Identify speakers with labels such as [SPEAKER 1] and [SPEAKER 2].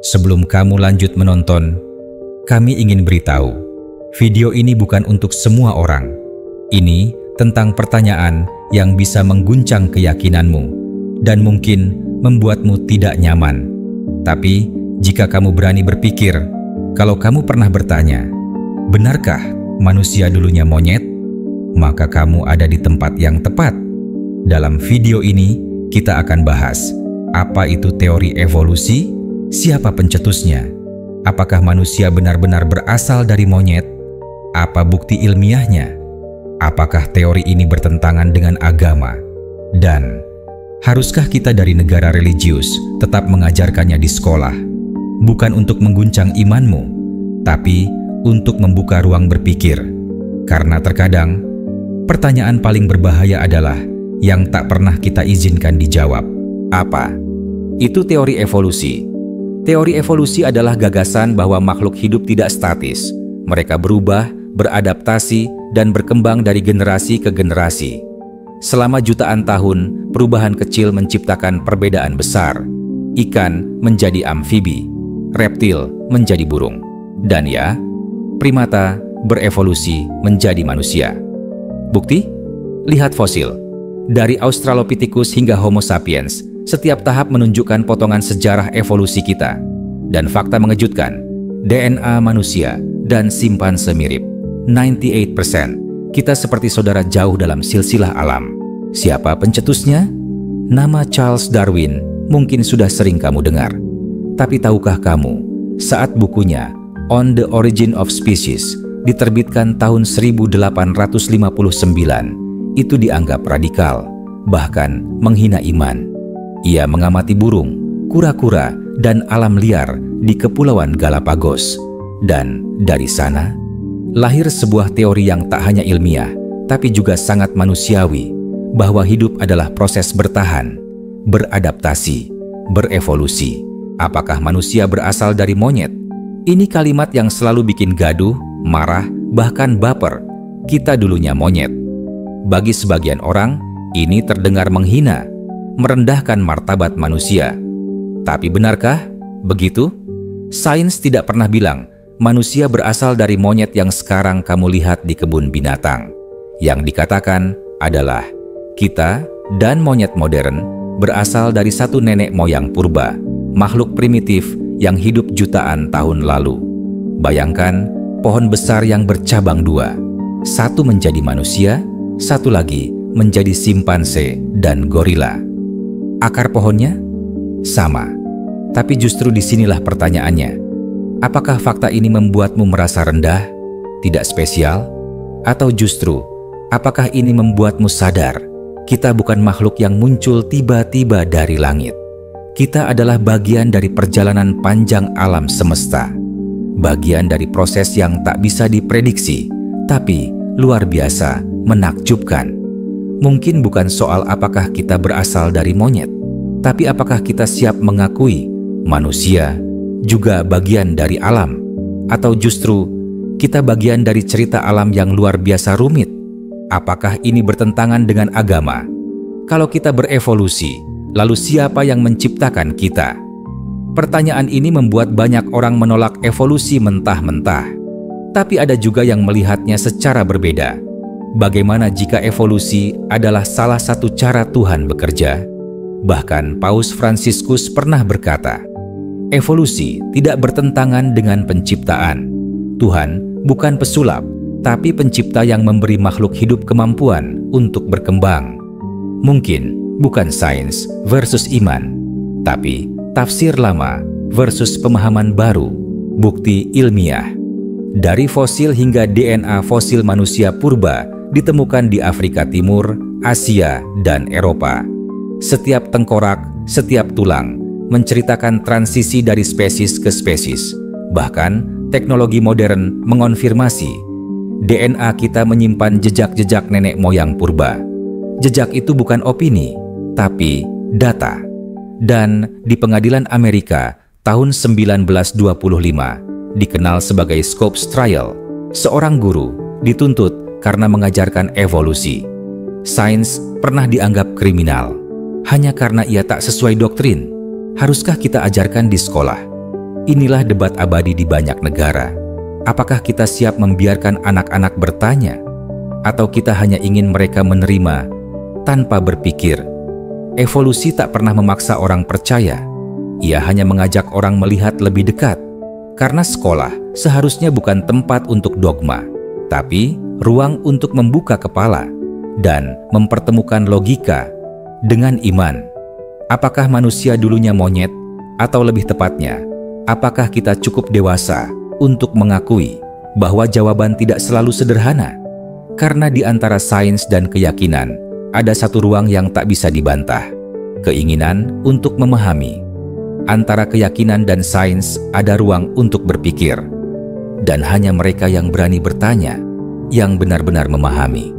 [SPEAKER 1] Sebelum kamu lanjut menonton, kami ingin beritahu, video ini bukan untuk semua orang. Ini tentang pertanyaan yang bisa mengguncang keyakinanmu dan mungkin membuatmu tidak nyaman. Tapi, jika kamu berani berpikir, kalau kamu pernah bertanya, benarkah manusia dulunya monyet? Maka kamu ada di tempat yang tepat. Dalam video ini, kita akan bahas apa itu teori evolusi, siapa pencetusnya, apakah manusia benar-benar berasal dari monyet, apa bukti ilmiahnya, apakah teori ini bertentangan dengan agama, dan haruskah kita dari negara religius tetap mengajarkannya di sekolah, bukan untuk mengguncang imanmu, tapi untuk membuka ruang berpikir. Karena terkadang, pertanyaan paling berbahaya adalah yang tak pernah kita izinkan dijawab. Apa itu teori evolusi? Teori evolusi adalah gagasan bahwa makhluk hidup tidak statis. Mereka berubah, beradaptasi, dan berkembang dari generasi ke generasi. Selama jutaan tahun, perubahan kecil menciptakan perbedaan besar. Ikan menjadi amfibi, reptil menjadi burung, dan ya, primata berevolusi menjadi manusia. Bukti? Lihat fosil. Dari Australopithecus hingga Homo sapiens, setiap tahap menunjukkan potongan sejarah evolusi kita. Dan fakta mengejutkan, DNA manusia dan simpanse mirip. 98%. Kita seperti saudara jauh dalam silsilah alam. Siapa pencetusnya? Nama Charles Darwin mungkin sudah sering kamu dengar. Tapi tahukah kamu, saat bukunya On the Origin of Species diterbitkan tahun 1859, itu dianggap radikal, bahkan menghina iman. Ia mengamati burung, kura-kura, dan alam liar di Kepulauan Galapagos. Dan dari sana, lahir sebuah teori yang tak hanya ilmiah, tapi juga sangat manusiawi, bahwa hidup adalah proses bertahan, beradaptasi, berevolusi. Apakah manusia berasal dari monyet? Ini kalimat yang selalu bikin gaduh, marah, bahkan baper. Kita dulunya monyet. Bagi sebagian orang, ini terdengar menghina, merendahkan martabat manusia. Tapi benarkah begitu? Sains tidak pernah bilang manusia berasal dari monyet yang sekarang kamu lihat di kebun binatang. Yang dikatakan adalah kita dan monyet modern berasal dari satu nenek moyang purba, makhluk primitif yang hidup jutaan tahun lalu. Bayangkan pohon besar yang bercabang dua, satu menjadi manusia, satu lagi menjadi simpanse dan gorila. Akar pohonnya sama, tapi justru disinilah pertanyaannya. Apakah fakta ini membuatmu merasa rendah, tidak spesial? Atau justru, apakah ini membuatmu sadar kita bukan makhluk yang muncul tiba-tiba dari langit? Kita adalah bagian dari perjalanan panjang alam semesta, bagian dari proses yang tak bisa diprediksi, tapi luar biasa menakjubkan. Mungkin bukan soal apakah kita berasal dari monyet, tapi apakah kita siap mengakui manusia juga bagian dari alam, atau justru kita bagian dari cerita alam yang luar biasa rumit. Apakah ini bertentangan dengan agama? Kalau kita berevolusi, lalu siapa yang menciptakan kita? Pertanyaan ini membuat banyak orang menolak evolusi mentah-mentah. Tapi ada juga yang melihatnya secara berbeda. Bagaimana jika evolusi adalah salah satu cara Tuhan bekerja? Bahkan Paus Fransiskus pernah berkata, evolusi tidak bertentangan dengan penciptaan. Tuhan bukan pesulap, tapi pencipta yang memberi makhluk hidup kemampuan untuk berkembang. Mungkin bukan sains versus iman, tapi tafsir lama versus pemahaman baru, bukti ilmiah. Dari fosil hingga DNA fosil manusia purba ditemukan di Afrika Timur, Asia, dan Eropa. Setiap tengkorak, setiap tulang menceritakan transisi dari spesies ke spesies. Bahkan, teknologi modern mengonfirmasi DNA kita menyimpan jejak-jejak nenek moyang purba. Jejak itu bukan opini, tapi data. Dan di pengadilan Amerika tahun 1925, dikenal sebagai Scopes Trial, seorang guru dituntut karena mengajarkan evolusi. Sains pernah dianggap kriminal hanya karena ia tak sesuai doktrin. Haruskah kita ajarkan di sekolah? Inilah debat abadi di banyak negara. Apakah kita siap membiarkan anak-anak bertanya? Atau kita hanya ingin mereka menerima tanpa berpikir? Evolusi tak pernah memaksa orang percaya. Ia hanya mengajak orang melihat lebih dekat. Karena sekolah seharusnya bukan tempat untuk dogma, tapi ruang untuk membuka kepala dan mempertemukan logika dengan iman. Apakah manusia dulunya monyet? Atau lebih tepatnya, apakah kita cukup dewasa untuk mengakui bahwa jawaban tidak selalu sederhana? Karena di antara sains dan keyakinan, ada satu ruang yang tak bisa dibantah, keinginan untuk memahami. Antara keyakinan dan sains ada ruang untuk berpikir, dan hanya mereka yang berani bertanya yang benar-benar memahami.